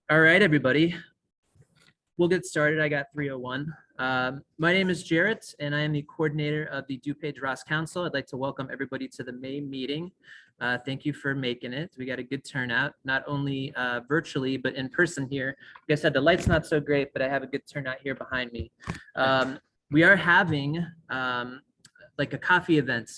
All right, everybody. We'll get started. I got 301. My name is Jarrett, and I am the coordinator of the DuPage ROSC Council. I'd like to welcome everybody to the May meeting. Thank you for making it. We got a good turnout, not only virtually, but in person here. Like I said, the light's not so great, but I have a good turnout here behind me. We are having like a coffee event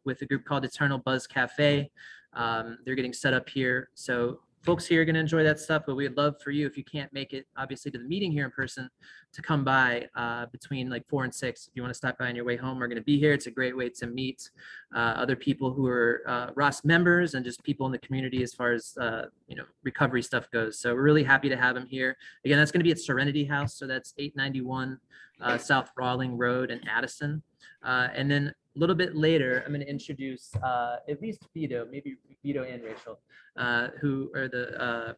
with a group called Eternal Buzz Cafe. They're getting set up here. So folks here are going to enjoy that stuff, but we'd love for you, if you can't make it obviously to the meeting here in person, to come by between like 4 and 6. If you want to stop by on your way home, we're going to be here. It's a great way to meet other people who are ROSC members and just people in the community as far as recovery stuff goes. So we're really happy to have them here. Again, that's going to be at Serenity House. So that's 891 South Rawling Road in Addison. And then a little bit later, I'm going to introduce at least Vito, maybe Vito and Rachel, who are the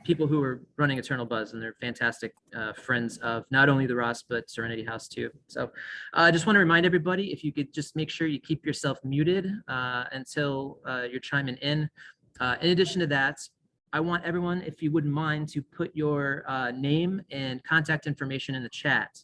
people who are running Eternal Buzz, and they're fantastic friends of not only the ROSC, but Serenity House too. So I just want to remind everybody, if you could just make sure you keep yourself muted until you're chiming in. In addition to that, I want everyone, if you wouldn't mind, to put your name and contact information in the chat.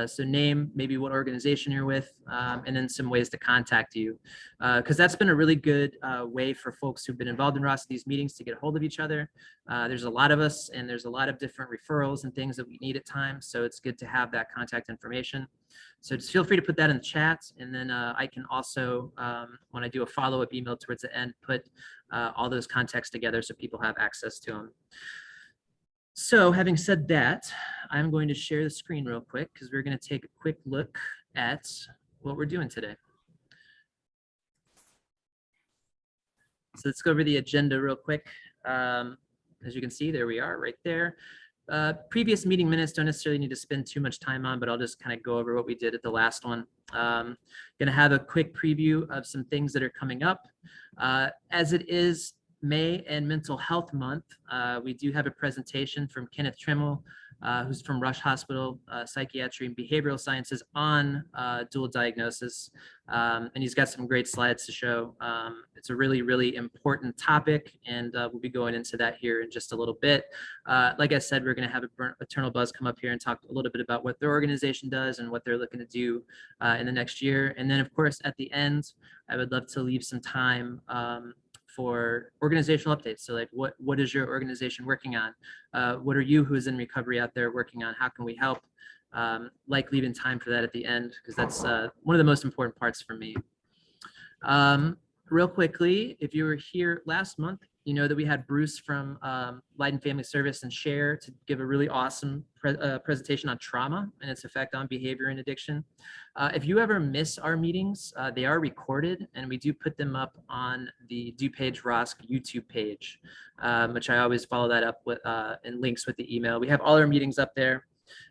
So name, maybe what organization you're with, and then some ways to contact you. Because that's been a really good way for folks who've been involved in ROSC, these meetings, to get a hold of each other. There's a lot of us, and there's a lot of different referrals and things that we need at times. So it's good to have that contact information. So just feel free to put that in the chat. And then I can also, when I do a follow-up email towards the end, put all those contacts together so people have access to them. So having said that, I'm going to share the screen real quick because we're going to take a quick look at what we're doing today. So let's go over the agenda real quick. As you can see, there we are right there. Previous meeting minutes don't necessarily need to spend too much time on, but I'll just kind of go over what we did at the last one. Going to have a quick preview of some things that are coming up. As it is May and Mental Health Month, we do have a presentation from Kenneth Trimmel, who's from Rush Hospital, Psychiatry and Behavioral Sciences, on dual diagnosis. And he's got some great slides to show. It's a really, really important topic, and we'll be going into that here in just a little bit. Like I said, we're going to have Eternal Buzz come up here and talk a little bit about what their organization does and what they're looking to do in the next year. And then, of course, at the end, I would love to leave some time for organizational updates. So like, what is your organization working on? What are you who's in recovery out there working on? How can we help? Like leaving time for that at the end, because that's one of the most important parts for me. Real quickly, if you were here last month, you know that we had Bruce from Leiden Family Service and Share to give a really awesome presentation on trauma and its effect on behavior and addiction. If you ever miss our meetings, they are recorded, and we do put them up on the DuPage ROSC YouTube page, which I always follow that up with and links with the email. We have all our meetings up there.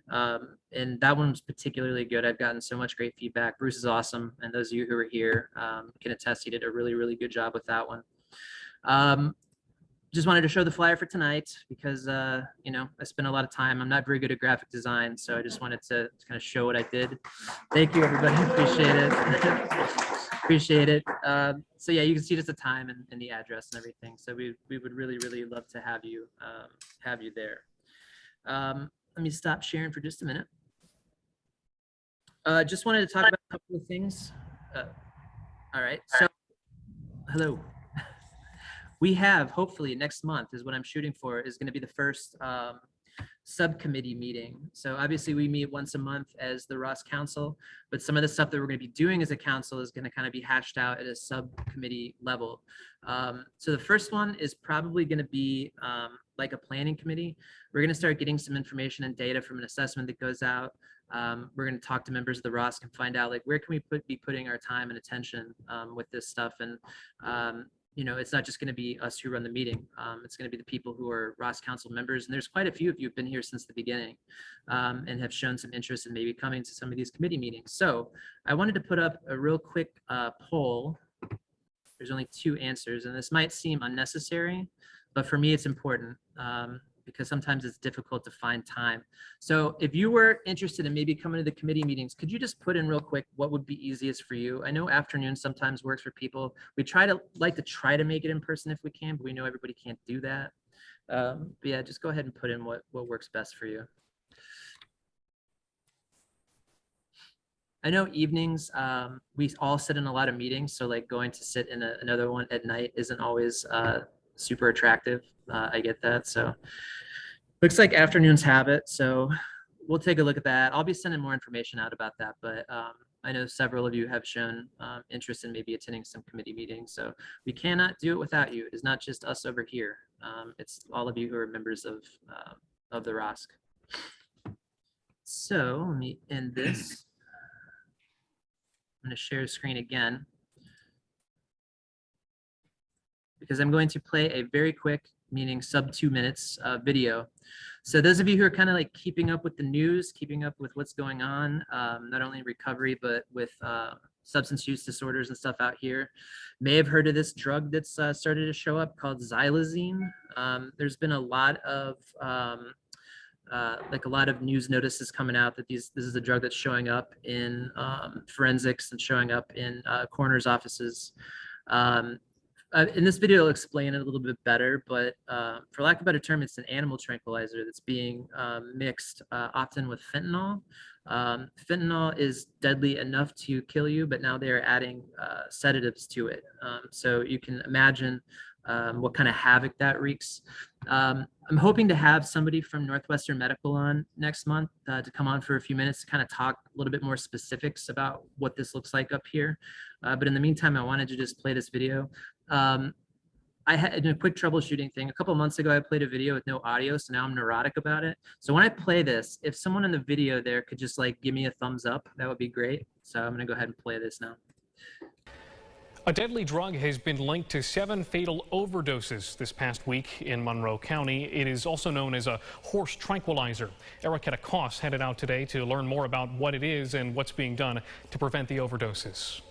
And that one was particularly good. I've gotten so much great feedback. Bruce is awesome, and those of you who are here can attest he did a really, really good job with that one. Just wanted to show the flyer for tonight because I spent a lot of time. I'm not very good at graphic design, so I just wanted to kind of show what I did. Thank you, everybody. Appreciate it. Appreciate it. So yeah, you can see just the time and the address and everything. So we would really, really love to have you there. Let me stop sharing for just a minute. Just wanted to talk about a couple of things. All right, so hello. We have, hopefully next month is what I'm shooting for, is going to be the first subcommittee meeting. So obviously we meet once a month as the ROSC Council, but some of the stuff that we're going to be doing as a council is going to kind of be hashed out at a subcommittee level. So the first one is probably going to be like a planning committee. We're going to start getting some information and data from an assessment that goes out. We're going to talk to members of the ROSC and find out, like, where can we be putting our time and attention with this stuff. And it's not just going to be us who run the meeting. It's going to be the people who are ROSC Council members. And there's quite a few of you who've been here since the beginning and have shown some interest in maybe coming to some of these committee meetings. So I wanted to put up a real quick poll. There's only 2 answers, and this might seem unnecessary, but for me, it's important. because sometimes it's difficult to find time. So if you were interested in maybe coming to the committee meetings, could you just put in real quick what would be easiest for you? I know afternoon sometimes works for people. We like to try to make it in person if we can, but we know everybody can't do that. But yeah, just go ahead and put in what works best for you. I know evenings, we all sit in a lot of meetings, so like going to sit in another one at night isn't always super attractive. I get that. So looks like afternoons have it. So we'll take a look at that. I'll be sending more information out about that, but I know several of you have shown interest in maybe attending some committee meetings. So we cannot do it without you. It's not just us over here. It's all of you who are members of the ROSC. So let me end this. I'm going to share the screen again because I'm going to play a very quick, meaning sub 2 minutes video. So those of you who are kind of like keeping up with the news, keeping up with what's going on, not only in recovery, but with substance use disorders and stuff out here, may have heard of this drug that's started to show up called xylazine. There's been a lot of news notices coming out that this is a drug that's showing up in forensics and showing up in coroner's offices. In this video, I'll explain it a little bit better, but for lack of a better term, it's an animal tranquilizer that's being mixed often with fentanyl. Fentanyl is deadly enough to kill you, but now they're adding sedatives to it. So you can imagine what kind of havoc that wreaks. I'm hoping to have somebody from Northwestern Medical on next month to come on for a few minutes to kind of talk a little bit more specifics about what this looks like up here. But in the meantime, I wanted to just play this video. I had a quick troubleshooting thing. A couple of months ago, I played a video with no audio, so now I'm neurotic about it. So when I play this, if someone in the video there could just like give me a thumbs up, that would be great. So I'm gonna go ahead and play this now. A deadly drug has been linked to 7 fatal overdoses this past week in Monroe County. It is also known as a horse tranquilizer. Erica DeCoste headed out today to learn more about what it is and what's being done to prevent the overdoses.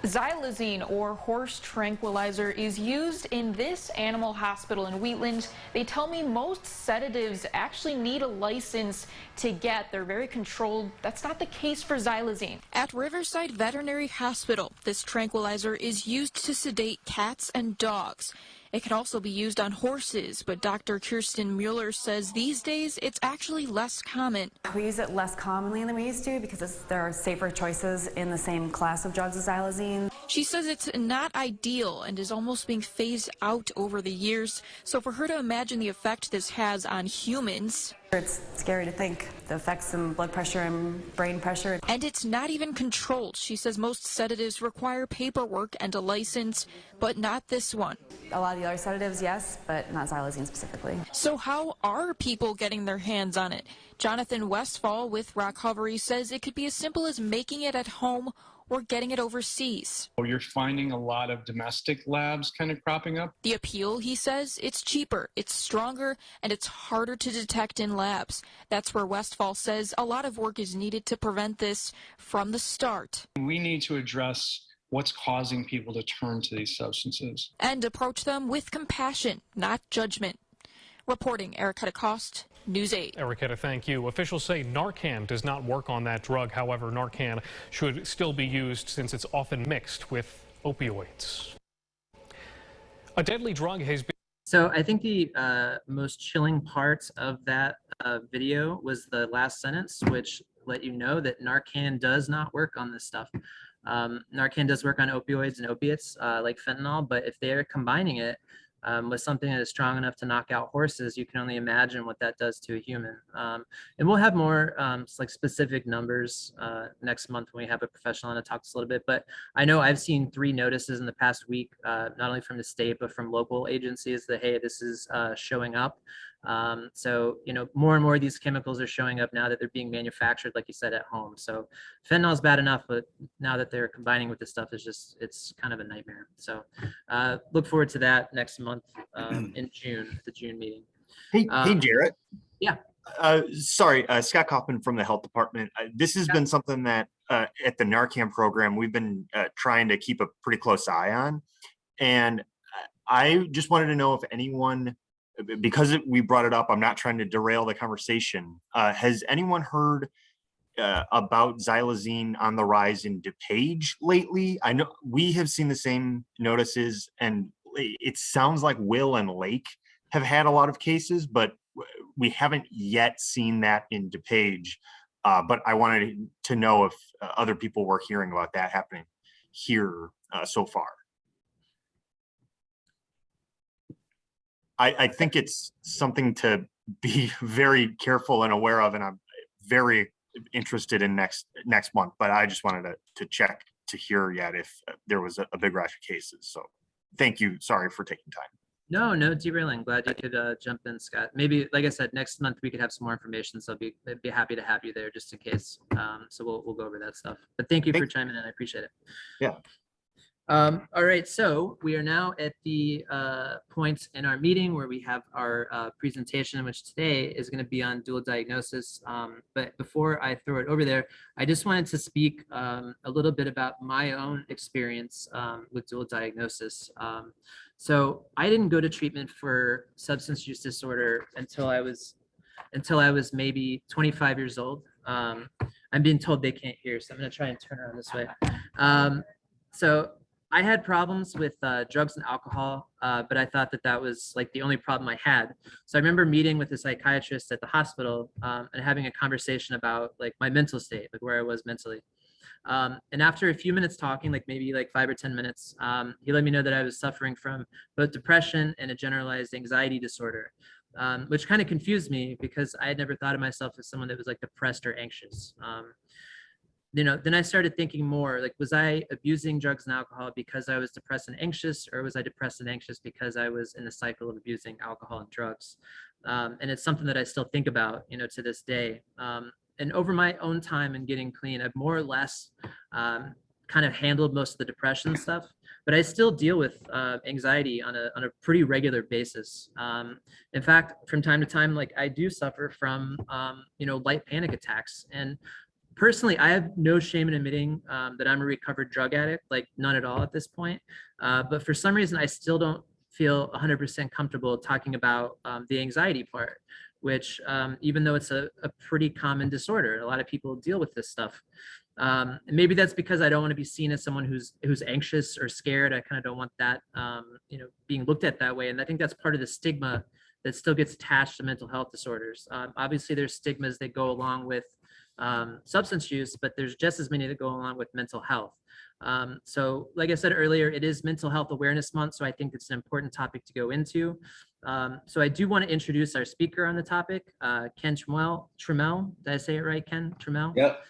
Xylazine, or horse tranquilizer, is used in this animal hospital in Wheatland. They tell me most sedatives actually need a license to get. They're very controlled. That's not the case for xylazine. At Riverside Veterinary Hospital, this tranquilizer is used to sedate cats and dogs. It can also be used on horses, but Dr. Kirsten Mueller says these days it's actually less common. We use it less commonly than we used to because there are safer choices in the same class of drugs as xylazine. She says it's not ideal and is almost being phased out over the years. So for her to imagine the effect this has on humans, it's scary to think the effects in blood pressure and brain pressure. And it's not even controlled. She says most sedatives require paperwork and a license, but not this one. A lot of the other sedatives, yes, but not xylazine specifically. So how are people getting their hands on it? Jonathan Westfall with Recovery says it could be as simple as making it at home or getting it overseas. You're finding a lot of domestic labs kind of cropping up. The appeal, he says, it's cheaper, it's stronger, and it's harder to detect in labs. That's where Westfall says a lot of work is needed to prevent this from the start. We need to address what's causing people to turn to these substances. And approach them with compassion, not judgment. Reporting, Erica DeCoste, News 8. Erica, thank you. Officials say Narcan does not work on that drug. However, Narcan should still be used since it's often mixed with opioids. A deadly drug has been... So I think the most chilling part of that video was the last sentence, which let you know that Narcan does not work on this stuff. Narcan does work on opioids and opiates like fentanyl, but if they're combining it with something that is strong enough to knock out horses, you can only imagine what that does to a human. And we'll have more like specific numbers next month when we have a professional on to talk to us a little bit. But I know I've seen 3 notices in the past week, not only from the state, but from local agencies that, hey, this is showing up. So, you know, more and more of these chemicals are showing up now that they're being manufactured, like you said, at home. So fentanyl is bad enough, but now that they're combining with this stuff, it's kind of a nightmare. So look forward to that next month in June, the June meeting. Hey, Jarrett. Yeah. Sorry, Scott Kaufman from the health department. This has been something that at the Narcan program, we've been trying to keep a pretty close eye on. And I just wanted to know if anyone because we brought it up, I'm not trying to derail the conversation. Has anyone heard about xylazine on the rise in DuPage lately? I know we have seen the same notices, and it sounds like Will and Lake have had a lot of cases, but we haven't yet seen that in DuPage. But I wanted to know if other people were hearing about that happening here so far. I think it's something to be very careful and aware of, and I'm very interested in next month. But I just wanted to check to hear yet if there was a big rush of cases. So thank you. Sorry for taking time. No derailing. Glad you could jump in, Scott. Maybe, like I said, next month we could have some more information. So I'd be happy to have you there just in case. So we'll go over that stuff. But thank you for chiming in. I appreciate it. Yeah. All right, so we are now at the point in our meeting where we have our presentation, which today is going to be on dual diagnosis. But before I throw it over there, I just wanted to speak a little bit about my own experience with dual diagnosis. So I didn't go to treatment for substance use disorder until I was maybe 25 years old. I'm being told they can't hear, so I'm going to try and turn around this way. So I had problems with drugs and alcohol, but I thought that was like the only problem I had. So I remember meeting with a psychiatrist at the hospital and having a conversation about like my mental state, like where I was mentally. And after a few minutes talking, like maybe like 5 or 10 minutes, he let me know that I was suffering from both depression and a generalized anxiety disorder, which kind of confused me because I had never thought of myself as someone that was like depressed or anxious. Then I started thinking more like, was I abusing drugs and alcohol because I was depressed and anxious, or was I depressed and anxious because I was in a cycle of abusing alcohol and drugs? And it's something that I still think about, to this day. And over my own time in getting clean, I've more or less kind of handled most of the depression stuff, but I still deal with anxiety on a pretty regular basis. In fact, from time to time, like I do suffer from, light panic attacks. And personally, I have no shame in admitting that I'm a recovered drug addict, like none at all at this point. But for some reason, I still don't feel 100% comfortable talking about the anxiety part, which even though it's a pretty common disorder, a lot of people deal with this stuff. And maybe that's because I don't want to be seen as someone who's anxious or scared. I kind of don't want that, being looked at that way. And I think that's part of the stigma that still gets attached to mental health disorders. Obviously, there's stigmas that go along with substance use, but there's just as many that go along with mental health. So like I said earlier, it is Mental Health Awareness Month, so I think it's an important topic to go into. So I do want to introduce our speaker on the topic, Ken Trammell. Did I say it right, Ken Trammell? Yep.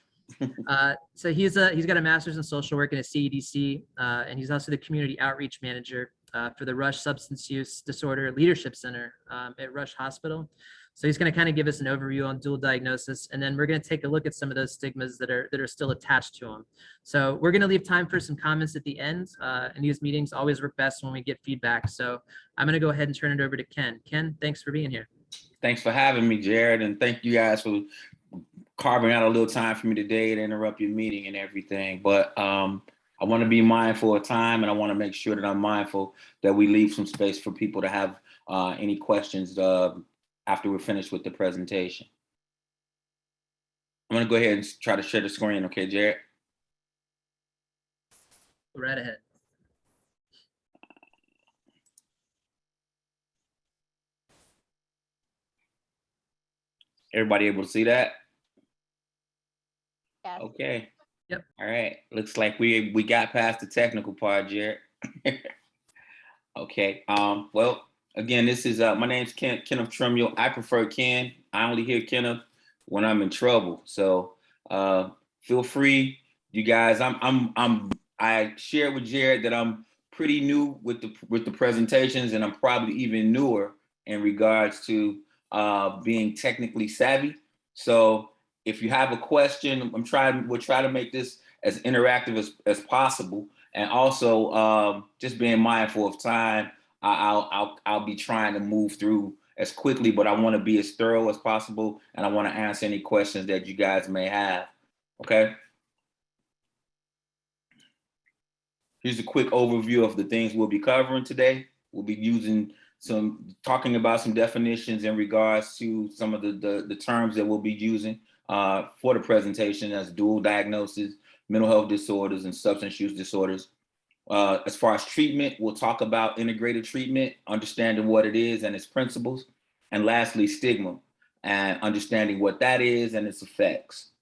So he's got a master's in social work and a CEDC, and he's also the community outreach manager for the Rush Substance Use Disorder Leadership Center at Rush Hospital. So he's going to kind of give us an overview on dual diagnosis, and then we're going to take a look at some of those stigmas that are still attached to them. So we're going to leave time for some comments at the end, and these meetings always work best when we get feedback. So I'm going to go ahead and turn it over to Ken. Ken, thanks for being here. Thanks for having me, Jared, and thank you guys for carving out a little time for me today to interrupt your meeting and everything. But I want to be mindful of time, and I want to make sure that I'm mindful that we leave some space for people to have any questions after we're finished with the presentation. I'm going to go ahead and try to share the screen. Okay, Jared? Go right ahead. Everybody able to see that? Yes. Okay. Yep. All right. Looks like we got past the technical part, Jared. Okay. Well, again, this is my name's Kenneth Trumule. I prefer Ken. I only hear Kenneth when I'm in trouble. So feel free, you guys. I shared with Jared that I'm pretty new with the presentations, and I'm probably even newer in regards to being technically savvy. So if you have a question, we'll try to make this as interactive as possible, and also just being mindful of time. I'll be trying to move through as quickly, but I want to be as thorough as possible, and I want to answer any questions that you guys may have. Okay. Here's a quick overview of the things we'll be covering today. We'll be using talking about some definitions in regards to some of the terms that we'll be using for the presentation, as dual diagnosis, mental health disorders, and substance use disorders. As far as treatment, we'll talk about integrated treatment, understanding what it is and its principles. And lastly, stigma, and understanding what that is and its effects.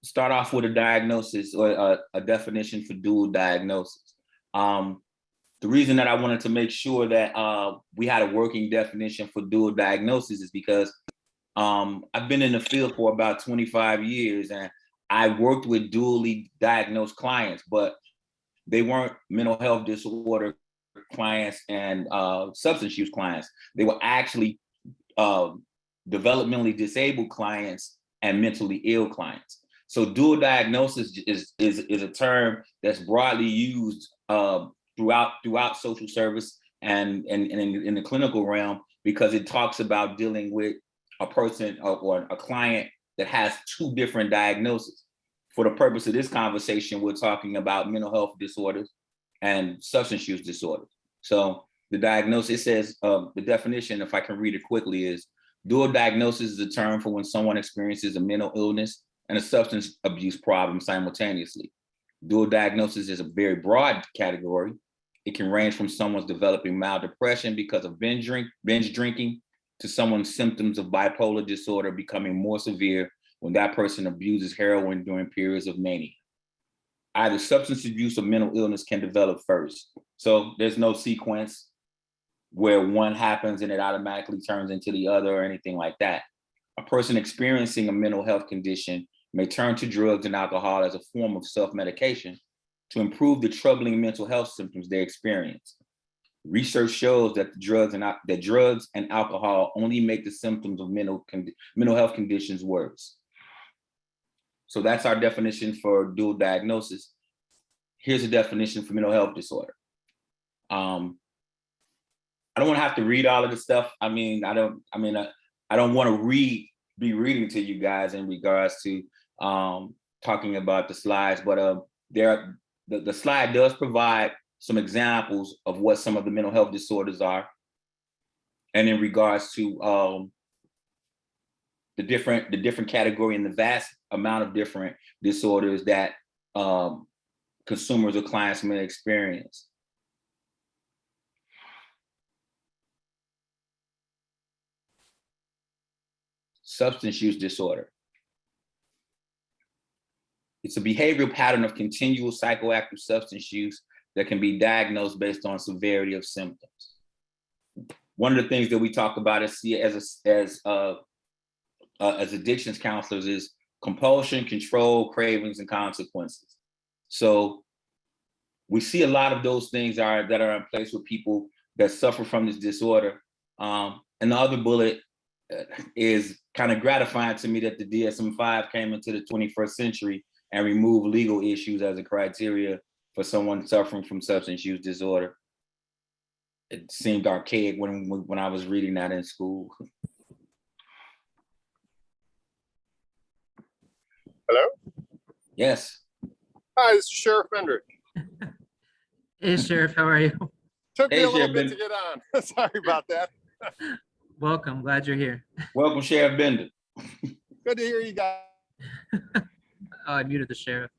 Start off with a diagnosis or a definition for dual diagnosis. The reason that I wanted to make sure that we had a working definition for dual diagnosis is because I've been in the field for about 25 years, and I worked with dually diagnosed clients, but they weren't mental health disorder clients and substance use clients. They were actually developmentally disabled clients and mentally ill clients. So dual diagnosis is a term that's broadly used throughout social service and in the clinical realm, because it talks about dealing with a person or a client that has two different diagnoses. For the purpose of this conversation, we're talking about mental health disorders and substance use disorders. So the diagnosis says, the definition, if I can read it quickly, is dual diagnosis is a term for when someone experiences a mental illness and a substance abuse problem simultaneously. Dual diagnosis is a very broad category. It can range from someone's developing mild depression because of binge drinking to someone's symptoms of bipolar disorder becoming more severe when that person abuses heroin during periods of mania. Either substance abuse or mental illness can develop first. So there's no sequence where one happens and it automatically turns into the other or anything like that. A person experiencing a mental health condition may turn to drugs and alcohol as a form of self-medication to improve the troubling mental health symptoms they experience. Research shows that drugs and alcohol only make the symptoms of mental health conditions worse. So that's our definition for dual diagnosis. Here's a definition for mental health disorder. I don't want to have to read all of the stuff. I don't want to be reading to you guys in regards to talking about the slides, but the slide does provide some examples of what some of the mental health disorders are, and in regards to the different category and the vast amount of different disorders that consumers or clients may experience. Substance use disorder. It's a behavioral pattern of continual psychoactive substance use that can be diagnosed based on severity of symptoms. One of the things that we talk about as addictions counselors is compulsion, control, cravings, and consequences. So we see a lot of those things that are in place with people that suffer from this disorder. And the other bullet is kind of gratifying to me that the DSM-5 came into the 21st century and removed legal issues as a criteria for someone suffering from substance use disorder. It seemed archaic when I was reading that in school. Hello? Yes. Hi, this is Sheriff Bender. Hey, Sheriff, how are you? Took me Hey, a little Sheriff bit to get on. Sorry about that. Welcome. Glad you're here. Welcome, Sheriff Bender. Good to hear you guys. Oh, I muted the sheriff.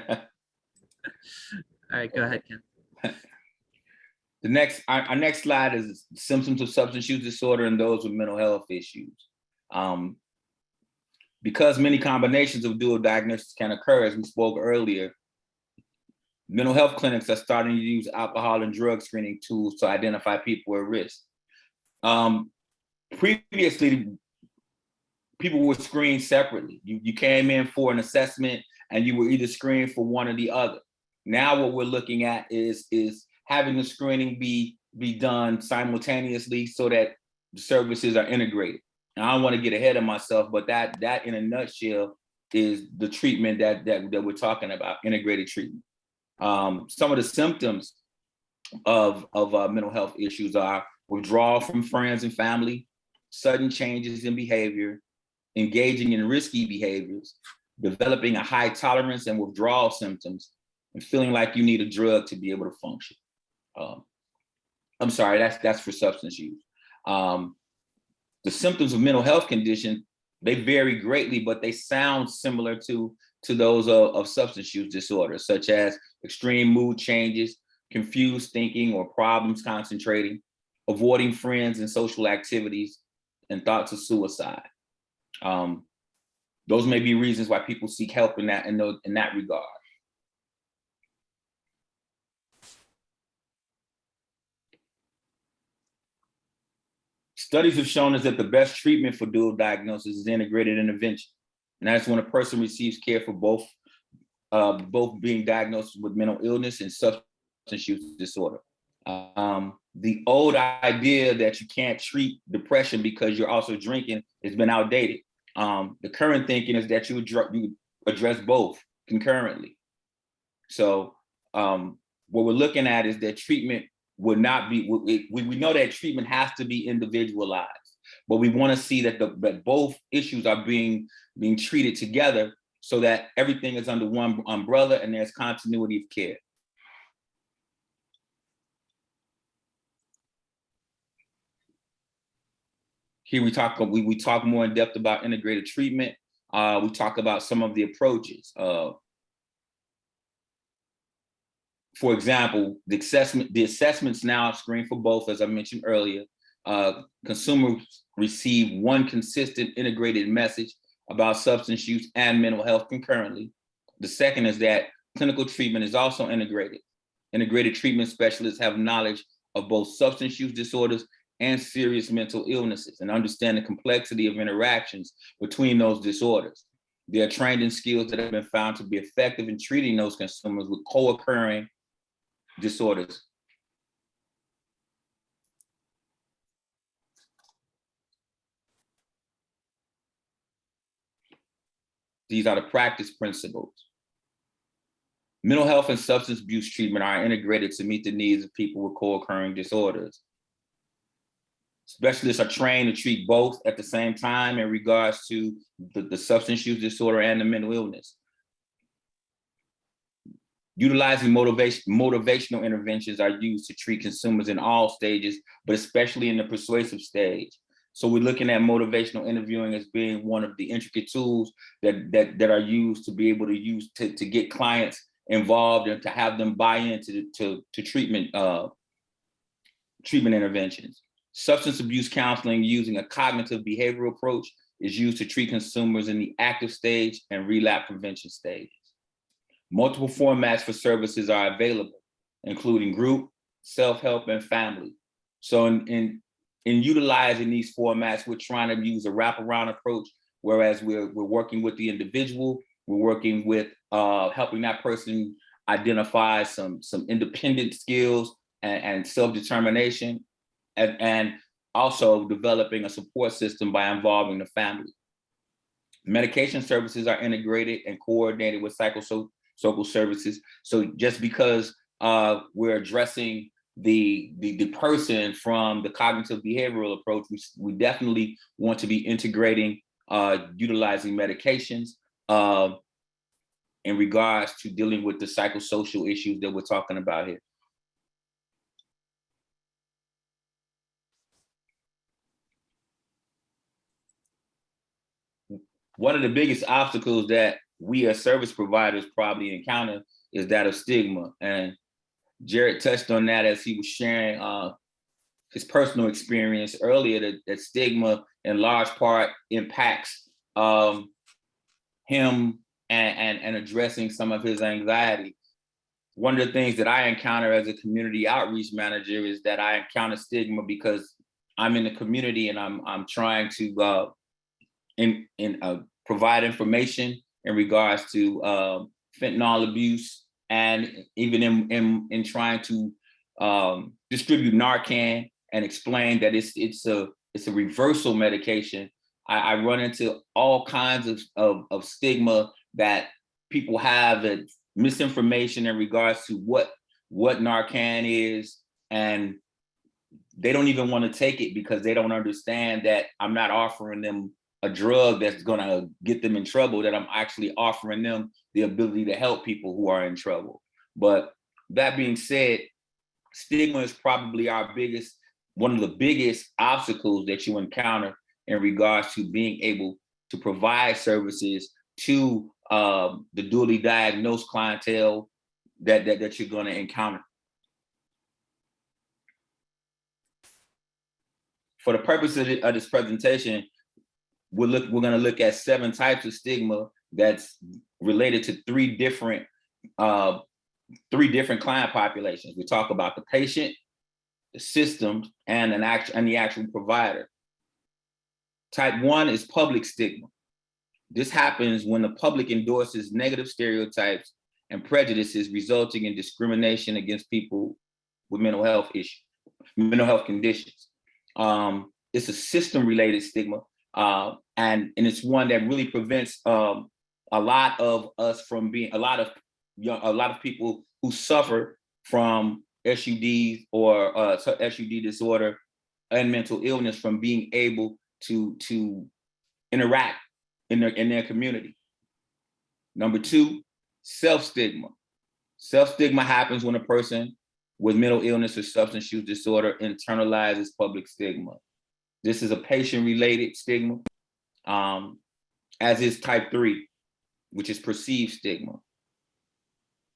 All right, go ahead, Ken. Our next slide is symptoms of substance use disorder and those with mental health issues. Because many combinations of dual diagnosis can occur, as we spoke earlier, mental health clinics are starting to use alcohol and drug screening tools to identify people at risk. Previously, people were screened separately. You came in for an assessment and you were either screened for one or the other. Now what we're looking at is having the screening be done simultaneously so that the services are integrated. And I don't want to get ahead of myself, but that in a nutshell is the treatment that we're talking about, integrated treatment. Some of the symptoms of mental health issues are withdrawal from friends and family, sudden changes in behavior, engaging in risky behaviors, developing a high tolerance and withdrawal symptoms, and feeling like you need a drug to be able to function. I'm sorry, that's for substance use. The symptoms of mental health condition, they vary greatly, but they sound similar to those of substance use disorders, such as extreme mood changes, confused thinking or problems concentrating, avoiding friends and social activities, and thoughts of suicide. Those may be reasons why people seek help in that regard. Studies have shown us that the best treatment for dual diagnosis is integrated intervention. And that's when a person receives care for both being diagnosed with mental illness and substance use disorder. The old idea that you can't treat depression because you're also drinking has been outdated. The current thinking is that you address both concurrently. So what we're looking at is that treatment would not be, we know that treatment has to be individualized, but we want to see that that both issues are being treated together so that everything is under one umbrella and there's continuity of care. Here we talk more in depth about integrated treatment. We talk about some of the approaches. For example, the assessments now screen for both, as I mentioned earlier. Consumers receive one consistent integrated message about substance use and mental health concurrently. The second is that clinical treatment is also integrated. Integrated treatment specialists have knowledge of both substance use disorders and serious mental illnesses and understand the complexity of interactions between those disorders. They are trained in skills that have been found to be effective in treating those consumers with co-occurring disorders. These are the practice principles. Mental health and substance abuse treatment are integrated to meet the needs of people with co-occurring disorders. Specialists are trained to treat both at the same time in regards to the substance use disorder and the mental illness. Utilizing motivational interventions are used to treat consumers in all stages, but especially in the persuasive stage. So we're looking at motivational interviewing as being one of the intricate tools that are used to be able to use to get clients involved and to have them buy into treatment interventions. Substance abuse counseling using a cognitive behavioral approach is used to treat consumers in the active stage and relapse prevention stage. Multiple formats for services are available, including group, self-help, and family. So in utilizing these formats, we're trying to use a wraparound approach, whereas we're working with the individual, we're working with helping that person identify some independent skills and self-determination, and also developing a support system by involving the family. Medication services are integrated and coordinated with psychosocial services. So just because we're addressing the person from the cognitive behavioral approach, we definitely want to be integrating utilizing medications in regards to dealing with the psychosocial issues that we're talking about here. One of the biggest obstacles that we as service providers probably encounter is that of stigma. And Jared touched on that as he was sharing his personal experience earlier, that stigma in large part impacts him and addressing some of his anxiety. One of the things that I encounter as a community outreach manager is that I encounter stigma because I'm in the community and I'm trying to provide information in regards to fentanyl abuse, and even in trying to distribute Narcan and explain that it's a reversal medication. I run into all kinds of stigma that people have, and misinformation in regards to what Narcan is, and they don't even want to take it because they don't understand that I'm not offering them a drug that's going to get them in trouble, that I'm actually offering them the ability to help people who are in trouble. But that being said, Stigma is probably one of the biggest obstacles that you encounter in regards to being able to provide services to the dually diagnosed clientele that you're going to encounter. For the purpose of this presentation, we're going to look at 7 types of stigma that's related to three different client populations. We talk about the patient, the systems, and the actual provider. Type 1 is public stigma. This happens when the public endorses negative stereotypes and prejudices, resulting in discrimination against people with mental health conditions. It's a system-related stigma, and it's one that really prevents a lot of us from being a lot of people who suffer from SUDs or SUD disorder and mental illness from being able to interact in their community. Number 2, self-stigma. Self-stigma happens when a person with mental illness or substance use disorder internalizes public stigma. This is a patient-related stigma, as is type 3, which is perceived stigma.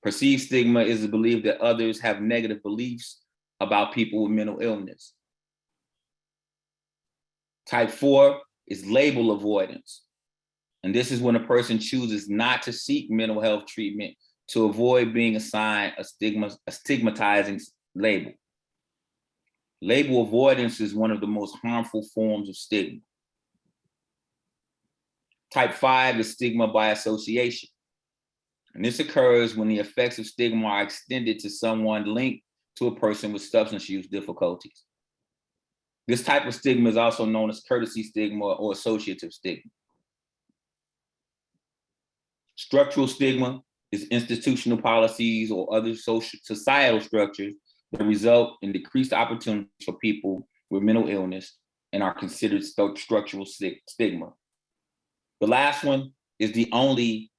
Perceived stigma is the belief that others have negative beliefs about people with mental illness. Type 4 is label avoidance. And this is when a person chooses not to seek mental health treatment to avoid being assigned a stigmatizing label. Label avoidance is one of the most harmful forms of stigma. Type 5 is stigma by association. And this occurs when the effects of stigma are extended to someone linked to a person with substance use difficulties. This type of stigma is also known as courtesy stigma or associative stigma. Structural stigma is institutional policies or other societal structures that result in decreased opportunities for people with mental illness and are considered structural stigma. The last one is the only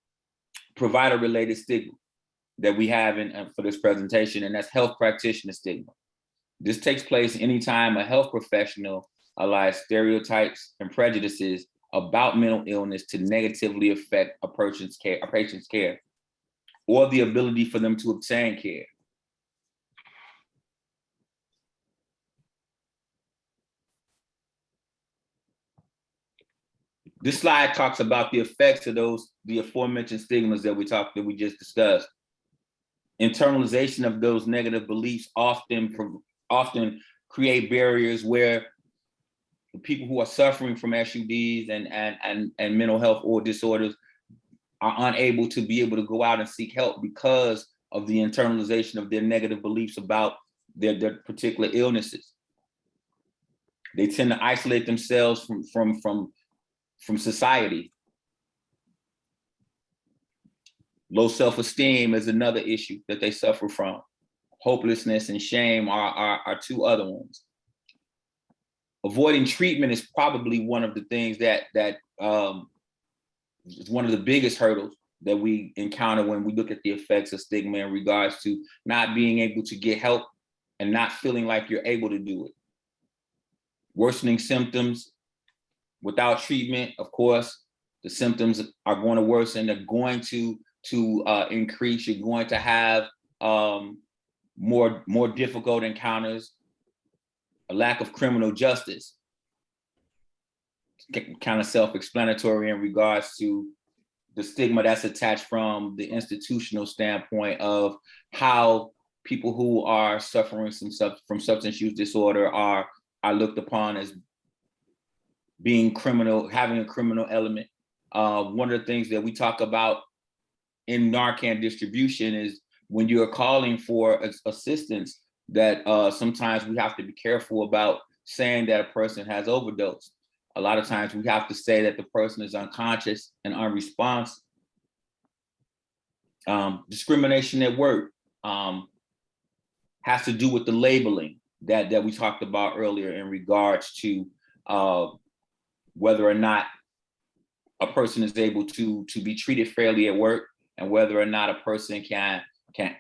provider-related stigma that we have for this presentation, and that's health practitioner stigma. This takes place anytime a health professional allows stereotypes and prejudices about mental illness to negatively affect a patient's care, or the ability for them to obtain care. This slide talks about the effects of the aforementioned stigmas that we just discussed. Internalization of those negative beliefs often create barriers where the people who are suffering from SUDs and mental health or disorders are unable to be able to go out and seek help because of the internalization of their negative beliefs about their particular illnesses. They tend to isolate themselves from society. Low self-esteem is another issue that they suffer from. Hopelessness and shame are 2 other ones. Avoiding treatment is probably one of the things that is one of the biggest hurdles that we encounter when we look at the effects of stigma in regards to not being able to get help and not feeling like you're able to do it. Worsening symptoms without treatment, of course, the symptoms are going to worsen. They're going to increase. You're going to have more difficult encounters. A lack of criminal justice, kind of self-explanatory in regards to the stigma that's attached from the institutional standpoint of how people who are suffering from substance use disorder are looked upon as being criminal, having a criminal element. One of the things that we talk about in Narcan distribution is when you're calling for assistance, that sometimes we have to be careful about saying that a person has overdosed. A lot of times we have to say that the person is unconscious and unresponsive. Discrimination at work has to do with the labeling that we talked about earlier in regards to whether or not a person is able to be treated fairly at work, and whether or not a person can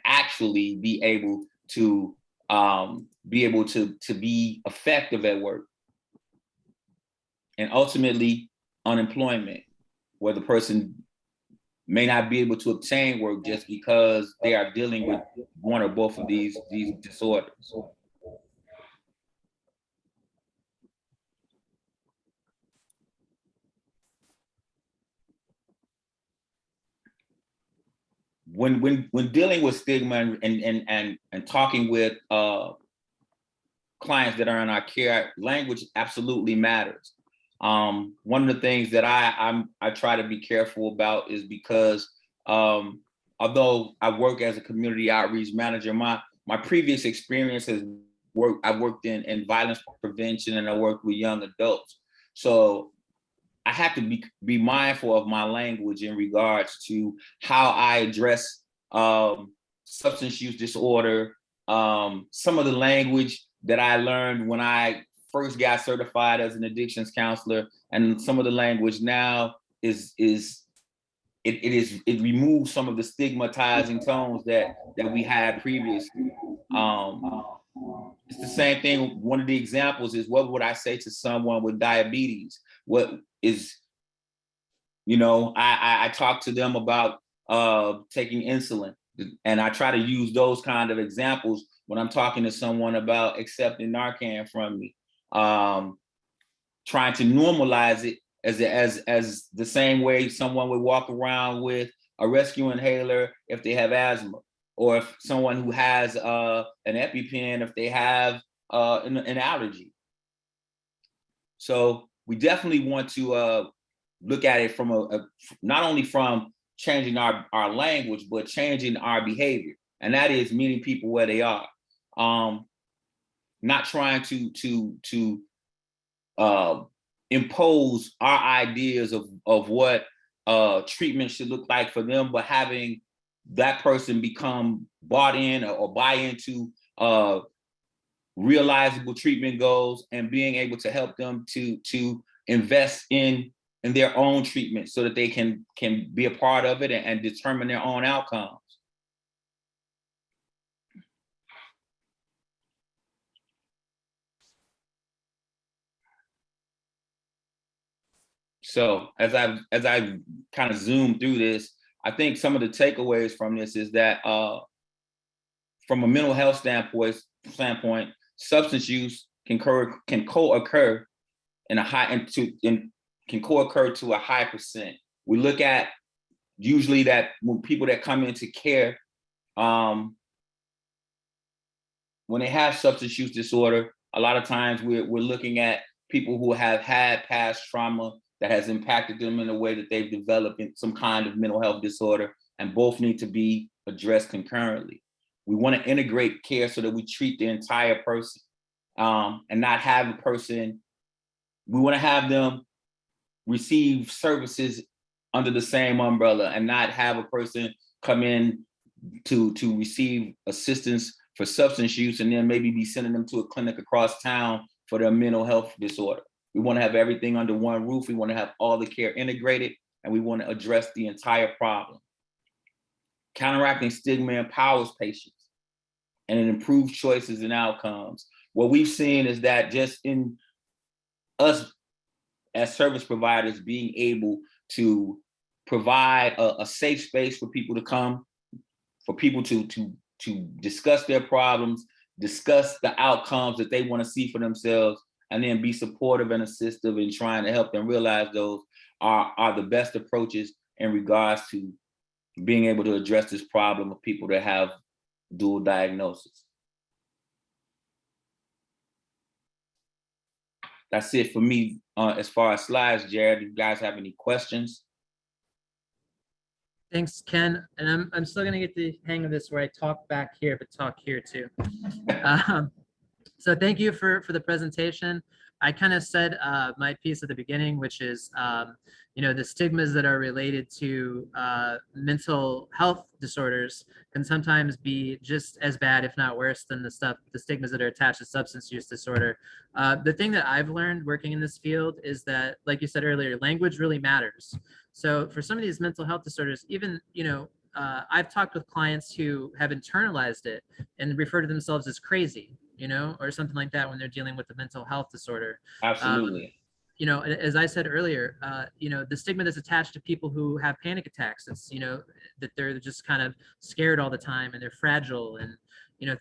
actually be able to be able to be effective at work. And ultimately, unemployment, where the person may not be able to obtain work just because they are dealing with one or both of these disorders. When dealing with stigma and talking with clients that are in our care, language absolutely matters. One of the things that I try to be careful about is because although I work as a community outreach manager, my previous experience has I worked in violence prevention and I worked with young adults. So I have to be mindful of my language in regards to how I address substance use disorder. Some of the language that I learned when I first got certified as an addictions counselor, and some of the language now it removes some of the stigmatizing tones that we had previously. It's the same thing. One of the examples is, what would I say to someone with diabetes? What is, I talk to them about taking insulin, and I try to use those kind of examples when I'm talking to someone about accepting Narcan from me, trying to normalize it as the same way someone would walk around with a rescue inhaler if they have asthma, or if someone who has an EpiPen if they have an allergy. So we definitely want to look at it from not only from changing our language, but changing our behavior. And that is meeting people where they are. Not trying to impose our ideas of what treatment should look like for them, but having that person become bought in or buy into realizable treatment goals, and being able to help them to invest in their own treatment so that they can be a part of it and determine their own outcomes. So as I kind of zoom through this, I think some of the takeaways from this is that from a mental health standpoint, substance use can co-occur in a high can co-occur to a high percent. We look at usually that when people that come into care, when they have substance use disorder, a lot of times we're looking at people who have had past trauma that has impacted them in a way that they've developed some kind of mental health disorder, and both need to be addressed concurrently. We want to integrate care so that we treat the entire person, and not have a person, we want to have them receive services under the same umbrella and not have a person come in to receive assistance for substance use and then maybe be sending them to a clinic across town for their mental health disorder. We want to have everything under one roof. We want to have all the care integrated, and we want to address the entire problem. Counteracting stigma empowers patients, and it improves choices and outcomes. What we've seen is that just in us as service providers being able to provide a safe space for people to come, for people to discuss their problems, discuss the outcomes that they want to see for themselves, and then be supportive and assistive in trying to help them realize those are the best approaches in regards to being able to address this problem of people that have dual diagnosis. That's it for me as far as slides. Jared, do you guys have any questions? Thanks, Ken. And I'm still gonna get the hang of this where I talk back here, but talk here too. So thank you for the presentation. I kind of said my piece at the beginning, which is, the stigmas that are related to mental health disorders can sometimes be just as bad, if not worse, than the stigmas that are attached to substance use disorder. The thing that I've learned working in this field is that, like you said earlier, language really matters. So for some of these mental health disorders, even, I've talked with clients who have internalized it and refer to themselves as crazy, or something like that when they're dealing with a mental health disorder. Absolutely. As I said earlier, the stigma that's attached to people who have panic attacks, it's, that they're just kind of scared all the time and they're fragile and,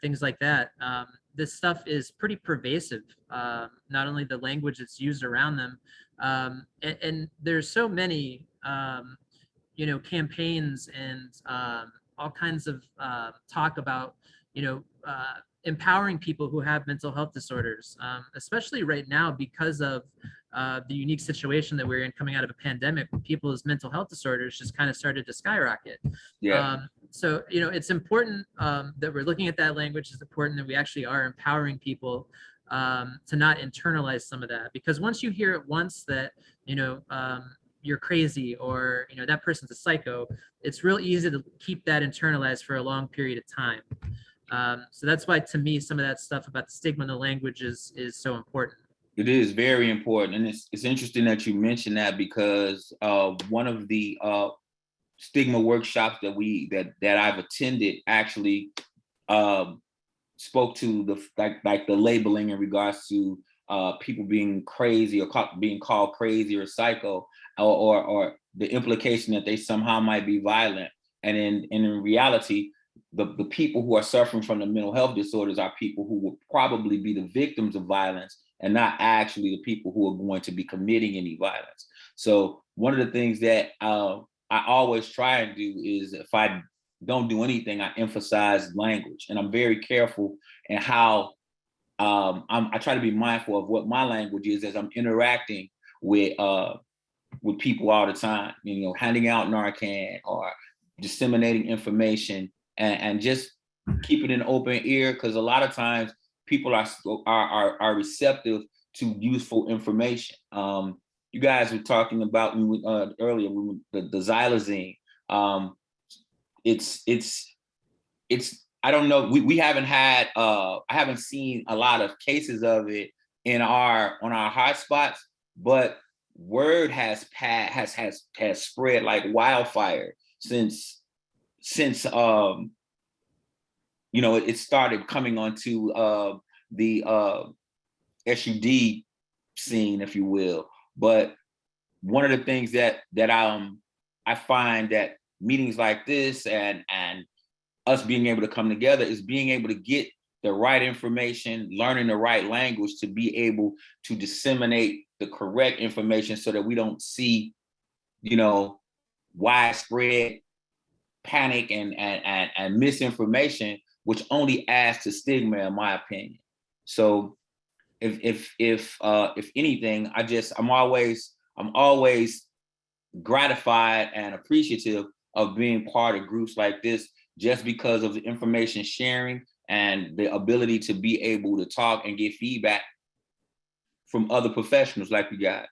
things like that. This stuff is pretty pervasive, not only the language that's used around them. And there's so many, campaigns and all kinds of talk about, empowering people who have mental health disorders, especially right now because of the unique situation that we're in coming out of a pandemic when people's mental health disorders just kind of started to skyrocket. Yeah. So, it's important that we're looking at that language. It's important that we actually are empowering people to not internalize some of that, because once you hear it once that, you're crazy or, that person's a psycho, it's real easy to keep that internalized for a long period of time. So that's why, to me, some of that stuff about the stigma in the language is so important. It is very important. And it's interesting that you mentioned that, because one of the stigma workshops that I've attended actually spoke to the labeling in regards to people being crazy or being called crazy or psycho, or the implication that they somehow might be violent. And in reality, the people who are suffering from the mental health disorders are people who will probably be the victims of violence and not actually the people who are going to be committing any violence. So one of the things that I always try and do is, if I don't do anything, I emphasize language, and I'm very careful in how I try to be mindful of what my language is as I'm interacting with people all the time, handing out Narcan or disseminating information, and just keeping an open ear, because a lot of times people are receptive to useful information. You guys were talking about earlier the xylazine. It's I don't know. We haven't had I haven't seen a lot of cases of it on our hotspots, but word has spread like wildfire since it started coming onto the SUD scene, if you will. But one of the things that I find that meetings like this and us being able to come together is being able to get the right information, learning the right language to be able to disseminate the correct information so that we don't see, widespread panic and misinformation, which only adds to stigma, in my opinion. So if anything, I'm always gratified and appreciative of being part of groups like this, just because of the information sharing and the ability to be able to talk and get feedback from other professionals like you guys.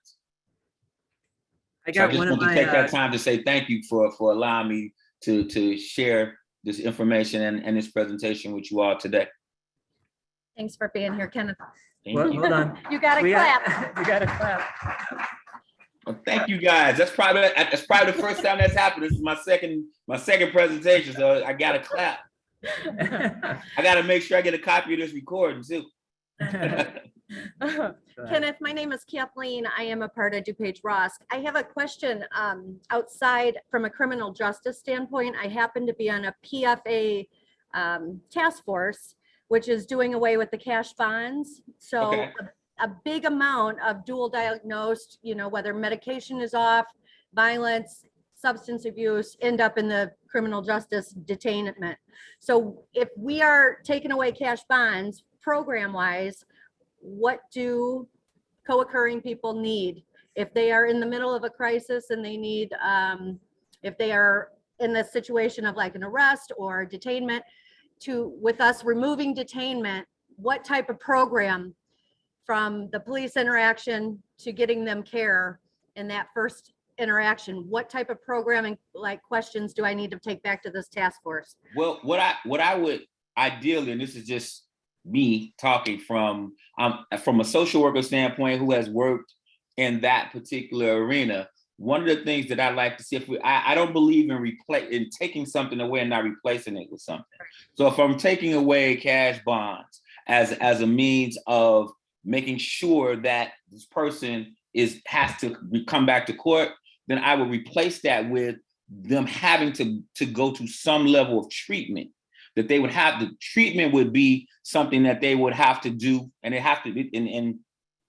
I just want to take that time to say thank you for allowing me to share this information and this presentation with you all today. Thanks for being here, Kenneth. Hold on. You got to clap. You got to clap. Well, thank you guys. That's probably the first time that's happened. This is my second presentation, so I got to clap. I got to make sure I get a copy of this recording too. Kenneth, my name is Kathleen. I am a part of DuPage ROSC. I have a question outside from a criminal justice standpoint. I happen to be on a PFA task force, which is doing away with the cash bonds. So Okay. a big amount of dual diagnosed, whether medication is off, violence, substance abuse, end up in the criminal justice detainment. So if we are taking away cash bonds program-wise, what do co-occurring people need? If they are in the middle of a crisis and they need, if they are in the situation of like an arrest or detainment, with us removing detainment, what type of program, from the police interaction to getting them care in that first interaction, what type of programming, like questions, do I need to take back to this task force? Well, what I would ideally, and this is just me talking from a social worker standpoint who has worked in that particular arena, one of the things that I like to see, I don't believe in taking something away and not replacing it with something. So if I'm taking away cash bonds as a means of making sure that this person has to come back to court, then I would replace that with them having to go to some level of treatment. That they would have, the treatment would be something that they would have to do, and it have to be, and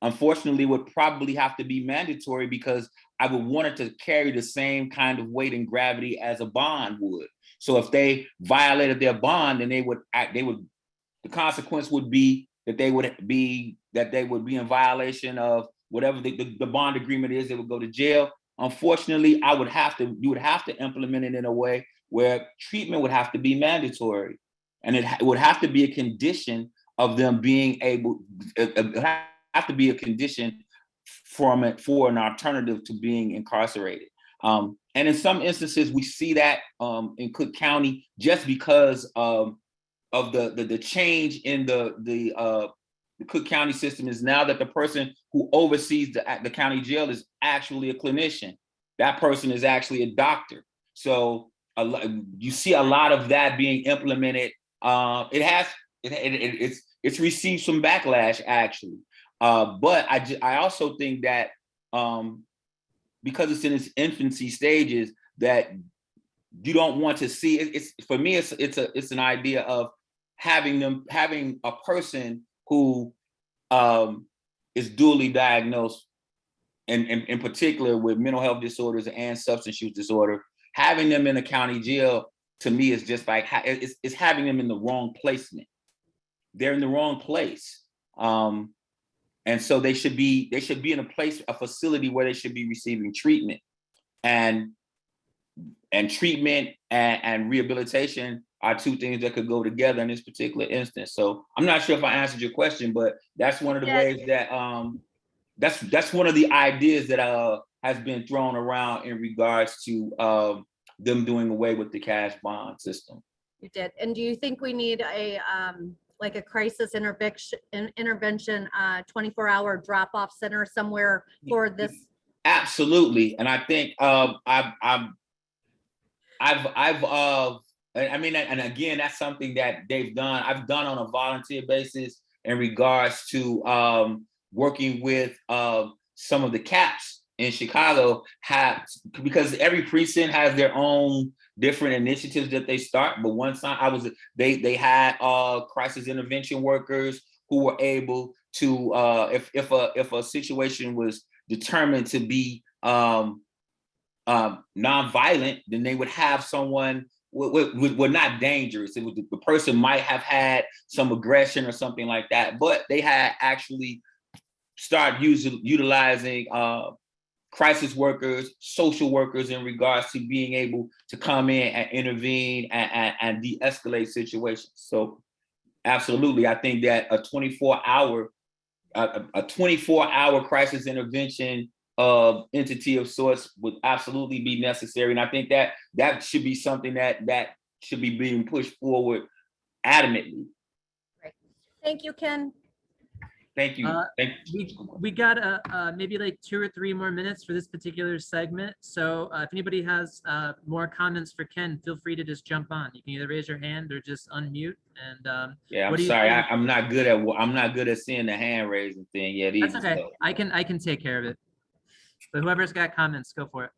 unfortunately would probably have to be mandatory, because I would want it to carry the same kind of weight and gravity as a bond would. So if they violated their bond, then the consequence would be that they would be in violation of whatever the bond agreement is. They would go to jail. Unfortunately, you would have to implement it in a way where treatment would have to be mandatory, and it would have to be a condition of them being able. It would have to be a condition for an alternative to being incarcerated. And in some instances, we see that in Cook County, just because of the change in the Cook County system is now that the person who oversees the county jail is actually a clinician. That person is actually a doctor. So you see a lot of that being implemented. It's received some backlash, actually. But I also think that because it's in its infancy stages, that you don't want to see it. For me, it's an idea of having a person who is duly diagnosed, and in particular with mental health disorders and substance use disorder, having them in a county jail, to me, is just like it's having them in the wrong placement. They're in the wrong place. And so they should be in a facility where they should be receiving treatment, and treatment and rehabilitation are two things that could go together in this particular instance. So I'm not sure if I answered your question, but that's one of the ways that that's one of the ideas that has been thrown around in regards to them doing away with the cash bond system. You did. And do you think we need a like a crisis intervention 24-hour drop-off center somewhere for this? Absolutely. And I think and again, that's something that I've done on a volunteer basis in regards to working with some of the CAPS in Chicago, because every precinct has their own different initiatives that they start. But one time they had crisis intervention workers who were able to, if a situation was determined to be nonviolent, then they would have someone were not dangerous. It was the person might have had some aggression or something like that, but they had actually started utilizing crisis workers, social workers, in regards to being able to come in and intervene and de-escalate situations. So absolutely, I think that a 24-hour crisis intervention entity of sorts would absolutely be necessary. And I think that should be something that should be being pushed forward adamantly. Right. Thank you, Ken. Thank you. We got maybe like 2 or 3 more minutes for this particular segment. So if anybody has more comments for Ken, feel free to just jump on. You can either raise your hand or just unmute. And yeah, I'm sorry, I'm not good at seeing the hand raising thing yet either. That's okay. So. I can take care of it. But whoever's got comments, go for it.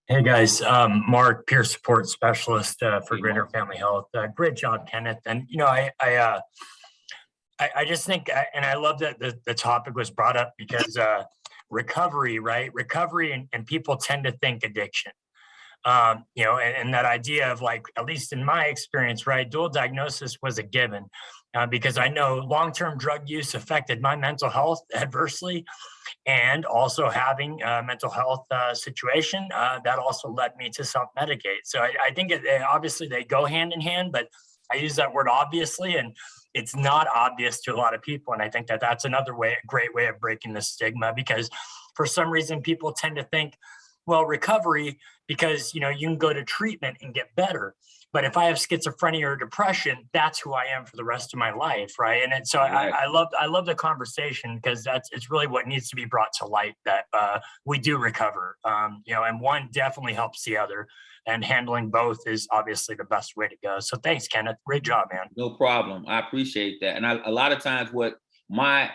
Hey guys, Mark, peer support specialist for Greater Family Health. Great job, Kenneth. And you know, I just think, and I love that the topic was brought up, because recovery, right? Recovery, and people tend to think addiction. You know, and that idea of, like, at least in my experience, right, dual diagnosis was a given, because I know long-term drug use affected my mental health adversely, and also having a mental health situation that also led me to self-medicate. So I think obviously they go hand in hand, but I use that word obviously, and it's not obvious to a lot of people. And I think that that's another great way of breaking the stigma, because for some reason people tend to think, well, recovery, because you know you can go to treatment and get better, But if I have schizophrenia or depression, that's who I am for the rest of my life, right? And so Right. I love the conversation, because it's really what needs to be brought to light, that we do recover, and one definitely helps the other, and handling both is obviously the best way to go. So thanks, Kenneth. Great job, man. No problem. I appreciate that. And a lot of times, what my